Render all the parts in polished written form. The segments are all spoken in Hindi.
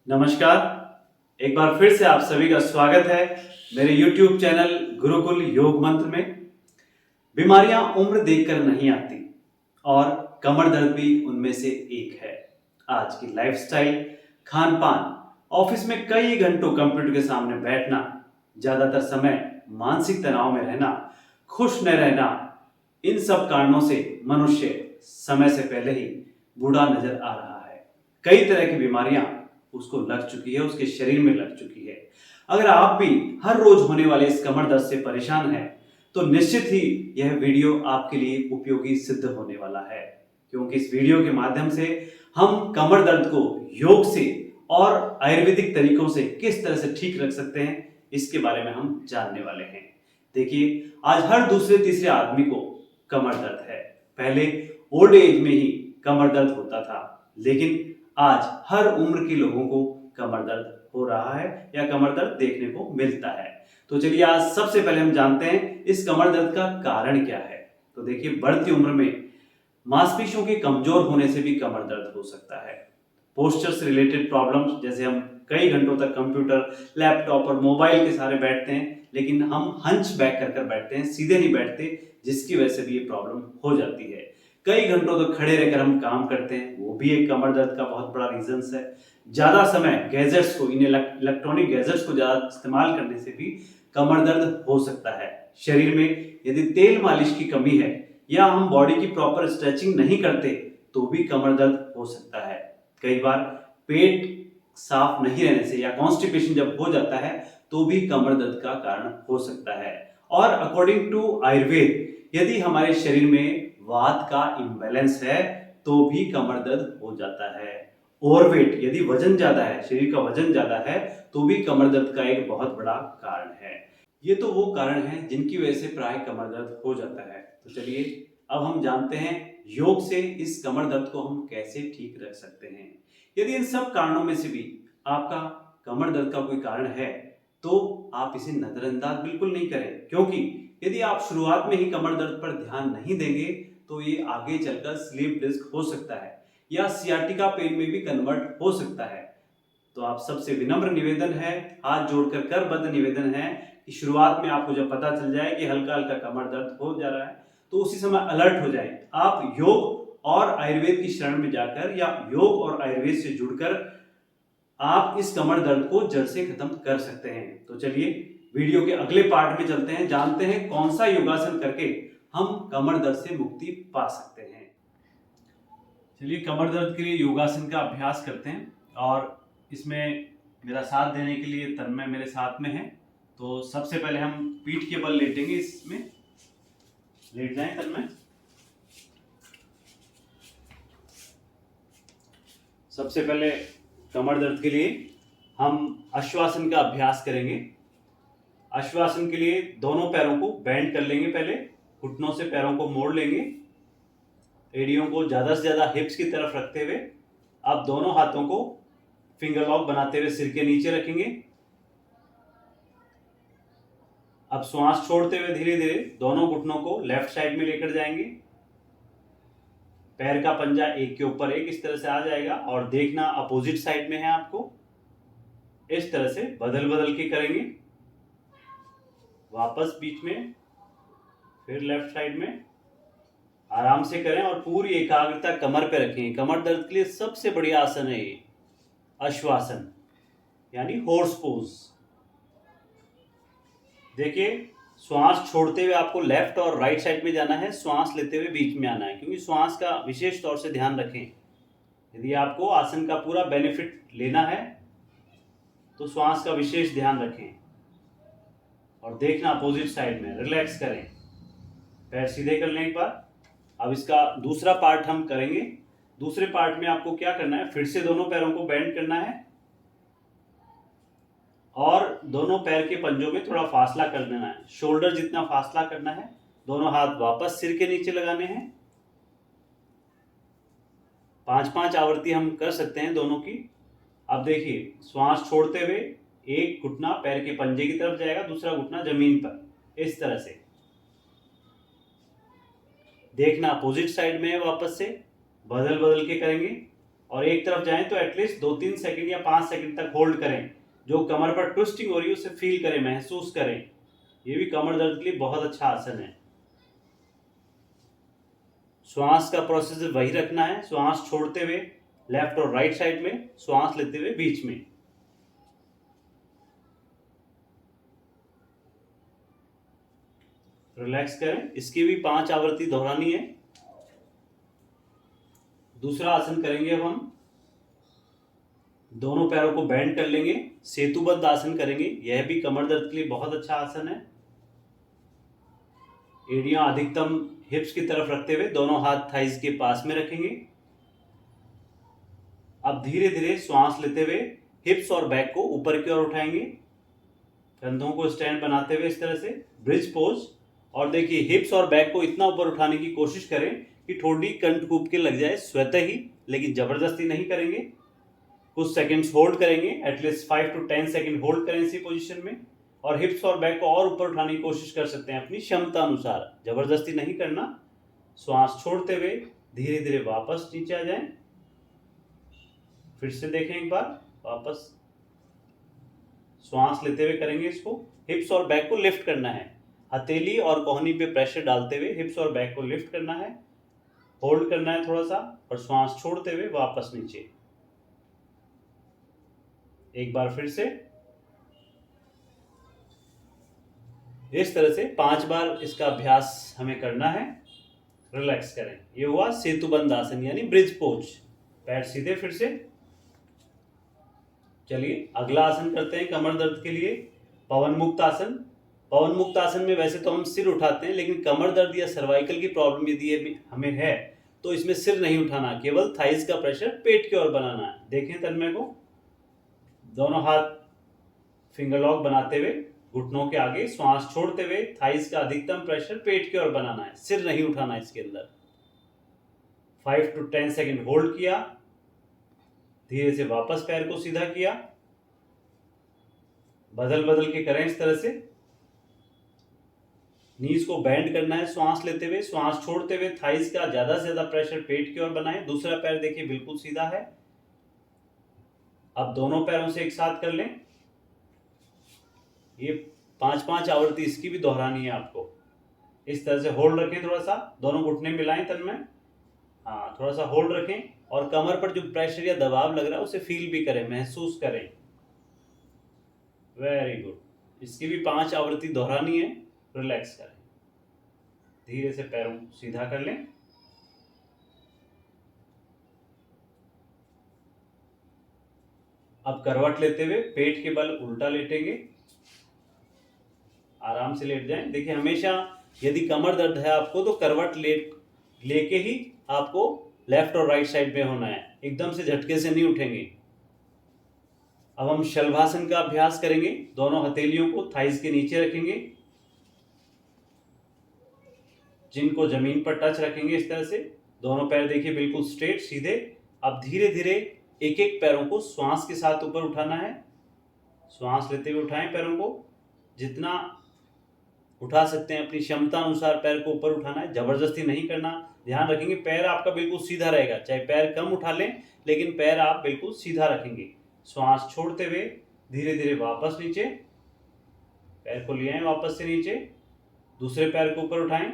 नमस्कार। एक बार फिर से आप सभी का स्वागत है मेरे YouTube चैनल गुरुकुल योग मंत्र में। बीमारियां उम्र देखकर नहीं आती और कमर दर्द भी उनमें से एक है। आज की लाइफस्टाइल, खान पान, ऑफिस में कई घंटों कंप्यूटर के सामने बैठना, ज्यादातर समय मानसिक तनाव में रहना, खुश न रहना, इन सब कारणों से मनुष्य समय से पहले ही बूढ़ा नजर आ रहा है। कई तरह की बीमारियां उसको लग चुकी है, उसके शरीर में लग चुकी है। अगर आप भी हर रोज होने वाले इस कमर दर्द से परेशान हैं, तो निश्चित ही यह वीडियो आपके लिए उपयोगी सिद्ध होने वाला है, क्योंकि इस वीडियो के माध्यम से हम कमर दर्द को योग से और आयुर्वेदिक तरीकों से किस तरह से ठीक रख सकते हैं, इसके बारे में हम जानने वाले हैं। देखिए, आज हर दूसरे तीसरे आदमी को कमर दर्द है। पहले ओल्ड एज में ही कमर दर्द होता था, लेकिन आज हर उम्र के लोगों को कमर दर्द हो रहा है या कमर दर्द देखने को मिलता है। तो चलिए, आज सबसे पहले हम जानते हैं इस कमर दर्द का कारण क्या है। तो देखिए, बढ़ती उम्र में मांसपेशियों के कमजोर होने से भी कमर दर्द हो सकता है। पोस्चर से रिलेटेड प्रॉब्लम्स, जैसे हम कई घंटों तक कंप्यूटर, लैपटॉप और मोबाइल के सहारे बैठते हैं, लेकिन हम हंच बैक कर बैठते हैं, सीधे नहीं बैठते, जिसकी वजह से भी ये प्रॉब्लम हो जाती है। कई घंटों तक खड़े रहकर हम काम करते हैं, वो भी एक कमर दर्द का बहुत बड़ा रीजन है। ज्यादा समय गैजेट्स को, इन इलेक्ट्रॉनिक गैजेट्स को ज्यादा इस्तेमाल करने से भी कमर दर्द हो सकता है। शरीर में यदि तेल मालिश की कमी है या हम बॉडी की प्रॉपर स्ट्रेचिंग नहीं करते, तो भी कमर दर्द हो सकता है। कई बार पेट साफ नहीं रहने से या कॉन्स्टिपेशन जब हो जाता है, तो भी कमर दर्द का कारण हो सकता है। और अकॉर्डिंग टू आयुर्वेद, यदि हमारे शरीर में वात का इम्बैलेंस है, तो भी कमर दर्द हो जाता है। ओवरवेट, यदि वजन ज्यादा है, शरीर का वजन ज्यादा है, तो भी कमर दर्द का एक बहुत बड़ा कारण है। ये तो वो कारण है जिनकी वजह से प्राय कमर दर्द हो जाता है। तो चलिए, अब हम जानते हैं योग से इस कमर दर्द को हम कैसे ठीक रख सकते हैं। यदि इन सब कारणों में से भी आपका कमर दर्द का कोई कारण है, तो आप इसे नजरअंदाज बिल्कुल नहीं करें, क्योंकि यदि आप शुरुआत में ही कमर दर्द पर ध्यान नहीं देंगे, तो ये आगे चलकर स्लीप डिस्क हो सकता है या सियाटिका पेन में भी कन्वर्ट हो सकता है। तो आप सबसे विनम्र निवेदन है, हाथ जोड़कर करबद्ध निवेदन है कि शुरुआत में आपको जब पता चल जाए कि हल्का हल्का कमर दर्द हो जा रहा है, तो उसी समय अलर्ट हो जाए। आप योग और आयुर्वेद की शरण में जाकर या योग और आयुर्वेद से जुड़कर आप इस कमर दर्द को जड़ से खत्म कर सकते हैं। तो चलिए, वीडियो के अगले पार्ट में चलते हैं, जानते हैं कौन सा योगासन करके हम कमर दर्द से मुक्ति पा सकते हैं। चलिए, कमर दर्द के लिए योगासन का अभ्यास करते हैं, और इसमें मेरा साथ देने के लिए तन्मय मेरे साथ में है। तो सबसे पहले हम पीठ के बल लेटेंगे, इसमें लेट जाएं तन्मय। सबसे पहले कमर दर्द के लिए हम अश्वासन का अभ्यास करेंगे। अश्वासन के लिए दोनों पैरों को बेंड कर लेंगे, पहले घुटनों से पैरों को मोड़ लेंगे, एड़ियों को ज्यादा से ज्यादा हिप्स की तरफ रखते हुए आप दोनों हाथों को फिंगर लॉक बनाते हुए सिर के नीचे रखेंगे। अब श्वास छोड़ते हुए धीरे धीरे दोनों घुटनों को लेफ्ट साइड में लेकर जाएंगे। पैर का पंजा एक के ऊपर एक इस तरह से आ जाएगा, और देखना अपोजिट साइड में है आपको। इस तरह से बदल बदल के करेंगे, वापस बीच में, फिर लेफ्ट साइड में। आराम से करें और पूरी एकाग्रता कमर पे रखें। कमर दर्द के लिए सबसे बढ़िया आसन है ये अश्वासन, यानी हॉर्स पोज। देखिए, श्वास छोड़ते हुए आपको लेफ्ट और राइट साइड में जाना है, श्वास लेते हुए बीच में आना है, क्योंकि श्वास का विशेष तौर से ध्यान रखें। यदि आपको आसन का पूरा बेनिफिट लेना है, तो श्वास का विशेष ध्यान रखें और देखना अपोजिट साइड में। रिलैक्स करें, पैर सीधे कर लें एक बार। अब इसका दूसरा पार्ट हम करेंगे। दूसरे पार्ट में आपको क्या करना है, फिर से दोनों पैरों को बेंड करना है और दोनों पैर के पंजों में थोड़ा फासला कर देना है, शोल्डर जितना फासला करना है। दोनों हाथ वापस सिर के नीचे लगाने हैं। 5-5 आवृत्ति हम कर सकते हैं दोनों की। अब देखिए, श्वास छोड़ते हुए एक घुटना पैर के पंजे की तरफ जाएगा, दूसरा घुटना जमीन पर, इस तरह से। देखना अपोजिट साइड में है, वापस से बदल बदल के करेंगे। और एक तरफ जाएं तो एटलीस्ट 2-3 सेकंड या 5 सेकंड तक होल्ड करें। जो कमर पर ट्विस्टिंग हो रही है उसे फील करें, महसूस करें। ये भी कमर दर्द के लिए बहुत अच्छा आसन है। श्वास का प्रोसेस वही रखना है, श्वास छोड़ते हुए लेफ्ट और राइट साइड में, श्वास लेते हुए बीच में। रिलैक्स करें। इसकी भी 5 आवृत्ति दोहरानी है। दूसरा आसन करेंगे अब हम। दोनों पैरों को बेंड कर लेंगे, सेतुबद्ध आसन करेंगे। यह भी कमर दर्द के लिए बहुत अच्छा आसन है। एड़ियां अधिकतम हिप्स की तरफ रखते हुए दोनों हाथ थाइज के पास में रखेंगे। अब धीरे धीरे श्वास लेते हुए हिप्स और बैक को ऊपर की ओर उठाएंगे, कंधों को स्टैंड बनाते हुए इस तरह से ब्रिज पोज। और देखिए हिप्स और बैक को इतना ऊपर उठाने की कोशिश करें कि ठोड़ी कंठ के लग जाए स्वतः ही, लेकिन जबरदस्ती नहीं करेंगे। कुछ सेकंड्स होल्ड करेंगे, एटलीस्ट 5 to 10 सेकंड होल्ड करें इसी पोजीशन में। और हिप्स और बैक को और ऊपर उठाने की कोशिश कर सकते हैं अपनी क्षमता अनुसार, जबरदस्ती नहीं करना। श्वास छोड़ते हुए धीरे धीरे वापस नीचे आ जाएं। फिर से देखें एक बार, वापस श्वास लेते हुए करेंगे इसको। हिप्स और बैक को लिफ्ट करना है, हथेली और कोहनी पे प्रेशर डालते हुए हिप्स और बैक को लिफ्ट करना है, होल्ड करना है थोड़ा सा, और श्वास छोड़ते हुए वापस नीचे। एक बार फिर से इस तरह से 5 बार इसका अभ्यास हमें करना है। रिलैक्स करें। ये हुआ सेतुबंद आसन यानी ब्रिज पोज। पैर सीधे फिर से। चलिए अगला आसन करते हैं कमर दर्द के लिए, पवन मुक्त आसन। पवन मुक्त आसन में वैसे तो हम सिर उठाते हैं, लेकिन कमर दर्द या सर्वाइकल की प्रॉब्लम यदि हमें है तो इसमें सिर नहीं उठाना, केवल थाइज का प्रेशर पेट की ओर बनाना है। देखें तन्मय को, दोनों हाथ फिंगर लॉक बनाते हुए घुटनों के आगे, श्वास छोड़ते हुए थाइज का अधिकतम प्रेशर पेट की ओर बनाना है, सिर नहीं उठाना इसके अंदर। 5 to 10 सेकंड होल्ड किया, धीरे से वापस पैर को सीधा किया। बदल बदल के करें इस तरह से। नीज को बेंड करना है श्वास लेते हुए, श्वास छोड़ते हुए थाइज का ज्यादा से ज्यादा प्रेशर पेट की ओर बनाएं। दूसरा पैर देखिए बिल्कुल सीधा है। अब दोनों पैरों से एक साथ कर लें। ये 5-5 आवृत्ति इसकी भी दोहरानी है आपको। इस तरह से होल्ड रखें, थोड़ा सा दोनों घुटने मिलाएं तन में, हाँ थोड़ा सा होल्ड रखें। और कमर पर जो प्रेशर या दबाव लग रहा है उसे फील भी करें, महसूस करें। Very good. इसकी भी 5 आवृत्ति दोहरानी है। रिलैक्स करें, धीरे से पैरों को सीधा कर लें। अब करवट लेते हुए पेट के बल उल्टा लेटेंगे, आराम से लेट जाएं। देखिए हमेशा यदि कमर दर्द है आपको तो करवट लेके ही आपको लेफ्ट और राइट साइड में होना है, एकदम से झटके से नहीं उठेंगे। अब हम शलभासन का अभ्यास करेंगे। दोनों हथेलियों को थाइज के नीचे रखेंगे, जिनको जमीन पर टच रखेंगे इस तरह से। दोनों पैर देखिए बिल्कुल स्ट्रेट सीधे। अब धीरे धीरे एक एक पैरों को श्वास के साथ ऊपर उठाना है। श्वास लेते हुए उठाएं पैरों को, जितना उठा सकते हैं अपनी क्षमता अनुसार पैर को ऊपर उठाना है, जबरदस्ती नहीं करना। ध्यान रखेंगे पैर आपका बिल्कुल सीधा रहेगा, चाहे पैर कम उठा लें लेकिन पैर आप बिल्कुल सीधा रखेंगे। श्वास छोड़ते हुए धीरे धीरे वापस नीचे, पैर को ले आए वापस से नीचे। दूसरे पैर को ऊपर उठाएं,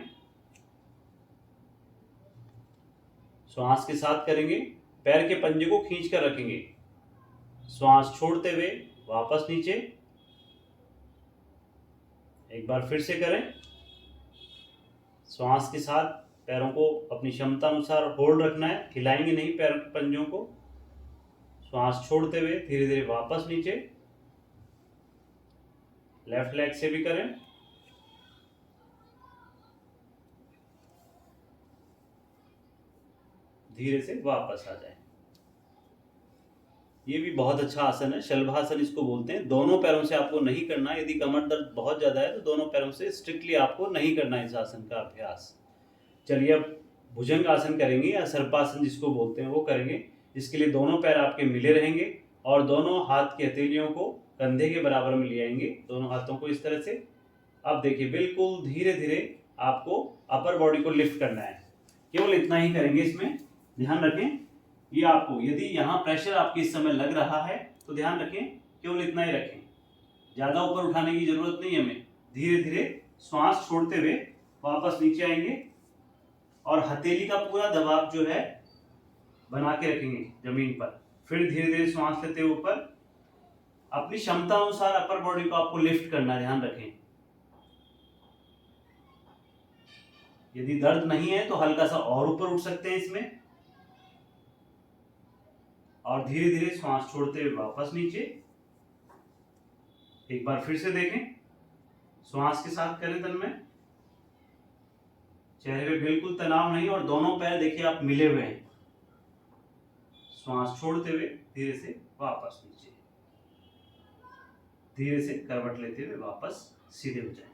श्वास के साथ करेंगे। पैर के पंजे को खींच कर रखेंगे, श्वास छोड़ते हुए वापस नीचे। एक बार फिर से करें। श्वास के साथ पैरों को अपनी क्षमता अनुसार होल्ड रखना है, हिलाएंगे नहीं पैरों के पंजों को। श्वास छोड़ते हुए धीरे धीरे वापस नीचे। लेफ्ट लेग से भी करें। धीरे से वापस आ जाए। ये भी बहुत अच्छा आसन है, शलभासन इसको बोलते हैं। दोनों पैरों से आपको नहीं करना, यदि कमर दर्द बहुत ज्यादा है तो दोनों पैरों से स्ट्रिक्टली आपको नहीं करना इस आसन का अभ्यास। चलिए अब भुजंग आसन करेंगे या सर्पासन जिसको बोलते हैं वो करेंगे। इसके लिए दोनों पैर आपके मिले रहेंगे और दोनों हाथ की हथेलियों को कंधे के बराबर में ले आएंगे, दोनों हाथों को इस तरह से। अब देखिए बिल्कुल धीरे धीरे आपको अपर बॉडी को लिफ्ट करना है, केवल इतना ही करेंगे। इसमें ध्यान रखें ये आपको यदि यहाँ प्रेशर आपके इस समय लग रहा है तो ध्यान रखें केवल इतना ही रखें, ज़्यादा ऊपर उठाने की जरूरत नहीं है हमें। धीरे धीरे श्वास छोड़ते हुए वापस नीचे आएंगे और हथेली का पूरा दबाव जो है बना के रखेंगे जमीन पर। फिर धीरे धीरे श्वास लेते हुए ऊपर, अपनी क्षमता अनुसार अपर बॉडी को आपको लिफ्ट करना, ध्यान रखें। यदि दर्द नहीं है तो हल्का सा और ऊपर उठ सकते हैं इसमें, और धीरे धीरे श्वास छोड़ते हुए वापस नीचे। एक बार फिर से देखें, श्वास के साथ करें तन्मय, चेहरे पे बिल्कुल तनाव नहीं, और दोनों पैर देखिए आप मिले हुए हैं। श्वास छोड़ते हुए धीरे से वापस नीचे, धीरे से करवट लेते हुए वापस सीधे हो जाए।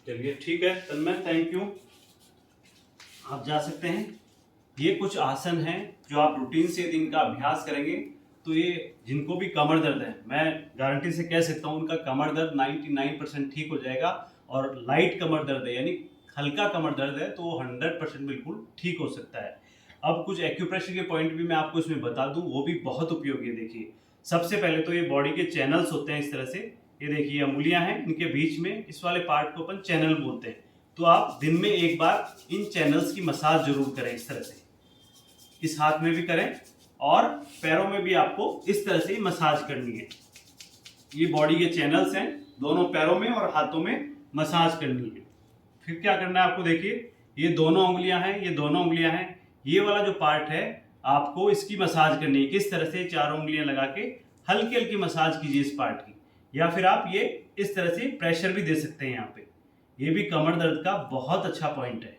चलिए ठीक है तन्मय, थैंक यू, आप जा सकते हैं। ये कुछ आसन हैं जो आप रूटीन से यदि इनका अभ्यास करेंगे तो ये जिनको भी कमर दर्द है, मैं गारंटी से कह सकता हूँ उनका कमर दर्द 99% ठीक हो जाएगा। और लाइट कमर दर्द है यानी हल्का कमर दर्द है तो वो 100% बिल्कुल ठीक हो सकता है। अब कुछ एक्यूप्रेशर के पॉइंट भी मैं आपको इसमें बता दूं, वो भी बहुत उपयोगी है। देखिए सबसे पहले तो ये बॉडी के चैनल्स होते हैं इस तरह से, ये देखिए अंगुलियां हैं, इनके बीच में इस वाले पार्ट को अपन चैनल बोलते हैं। तो आप दिन में एक बार इन चैनल्स की मसाज जरूर करें इस तरह से, इस हाथ में भी करें और पैरों में भी आपको इस तरह से मसाज करनी है। ये बॉडी के चैनल्स हैं, दोनों पैरों में और हाथों में मसाज करनी है। फिर क्या करना है आपको, देखिए ये दोनों उंगलियां हैं, ये दोनों उंगलियां हैं, ये वाला जो पार्ट है आपको इसकी मसाज करनी है। किस तरह से, चारों उंगलियां लगा के हल्की हल्की मसाज कीजिए इस पार्ट की, या फिर आप ये इस तरह से प्रेशर भी दे सकते हैं यहाँ पे। ये भी कमर दर्द का बहुत अच्छा पॉइंट है।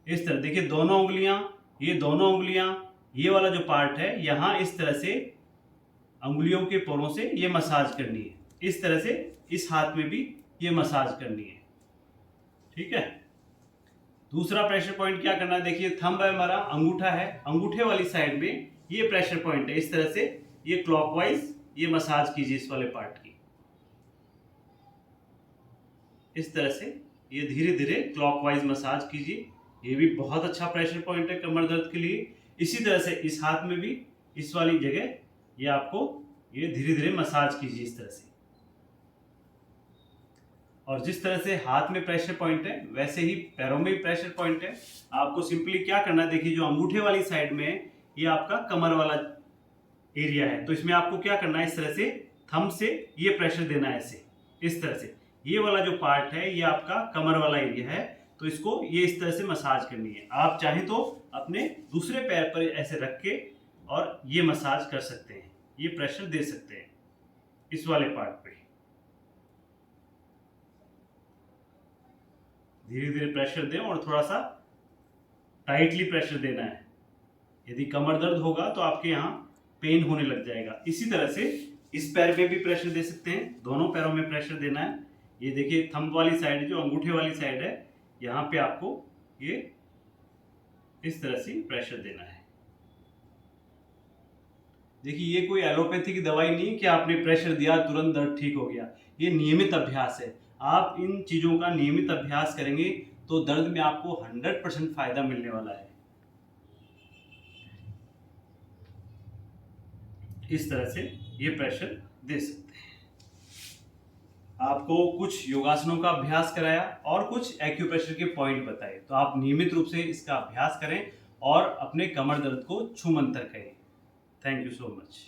इस तरह देखिए दोनों उंगलियां, ये दोनों उंगलियां, ये वाला जो पार्ट है यहाँ इस तरह से अंगुलियों के पोरों से ये मसाज करनी है। इस तरह से इस हाथ में भी ये मसाज करनी है, ठीक है। दूसरा प्रेशर पॉइंट क्या करना है, देखिए थंब है हमारा, अंगूठा है, अंगूठे वाली साइड में ये प्रेशर पॉइंट है। इस तरह से ये क्लॉकवाइज ये मसाज कीजिए इस वाले पार्ट की, इस तरह से ये धीरे धीरे क्लॉकवाइज मसाज कीजिए। ये भी बहुत अच्छा प्रेशर पॉइंट है कमर दर्द के लिए। इसी तरह से इस हाथ में भी इस वाली जगह ये आपको ये धीरे धीरे मसाज कीजिए इस तरह से। और जिस तरह से हाथ में प्रेशर पॉइंट है वैसे ही पैरों में भी प्रेशर पॉइंट है। आपको सिंपली क्या करना है, देखिए जो अंगूठे वाली साइड में है ये आपका कमर वाला एरिया है, तो इसमें आपको क्या करना है, इस तरह से थंब से ये प्रेशर देना है ऐसे, इस तरह से। ये वाला जो पार्ट है ये आपका कमर वाला एरिया है, तो इसको ये इस तरह से मसाज करनी है। आप चाहें तो अपने दूसरे पैर पर ऐसे रख के और ये मसाज कर सकते हैं, ये प्रेशर दे सकते हैं इस वाले पार्ट पे। धीरे धीरे प्रेशर दें और थोड़ा सा टाइटली प्रेशर देना है। यदि कमर दर्द होगा तो आपके यहाँ पेन होने लग जाएगा। इसी तरह से इस पैर में भी प्रेशर दे सकते हैं, दोनों पैरों में प्रेशर देना है। ये देखिए थंब वाली साइड जो अंगूठे वाली साइड है यहाँ पे आपको ये इस तरह से प्रेशर देना है। देखिए ये कोई एलोपैथी की दवाई नहीं कि आपने प्रेशर दिया तुरंत दर्द ठीक हो गया, ये नियमित अभ्यास है। आप इन चीजों का नियमित अभ्यास करेंगे तो दर्द में आपको 100% फायदा मिलने वाला है। इस तरह से ये प्रेशर दे सकते हैं। आपको कुछ योगासनों का अभ्यास कराया और कुछ एक्यूप्रेशर के पॉइंट बताए, तो आप नियमित रूप से इसका अभ्यास करें और अपने कमर दर्द को छूमंतर करें। Thank you so much.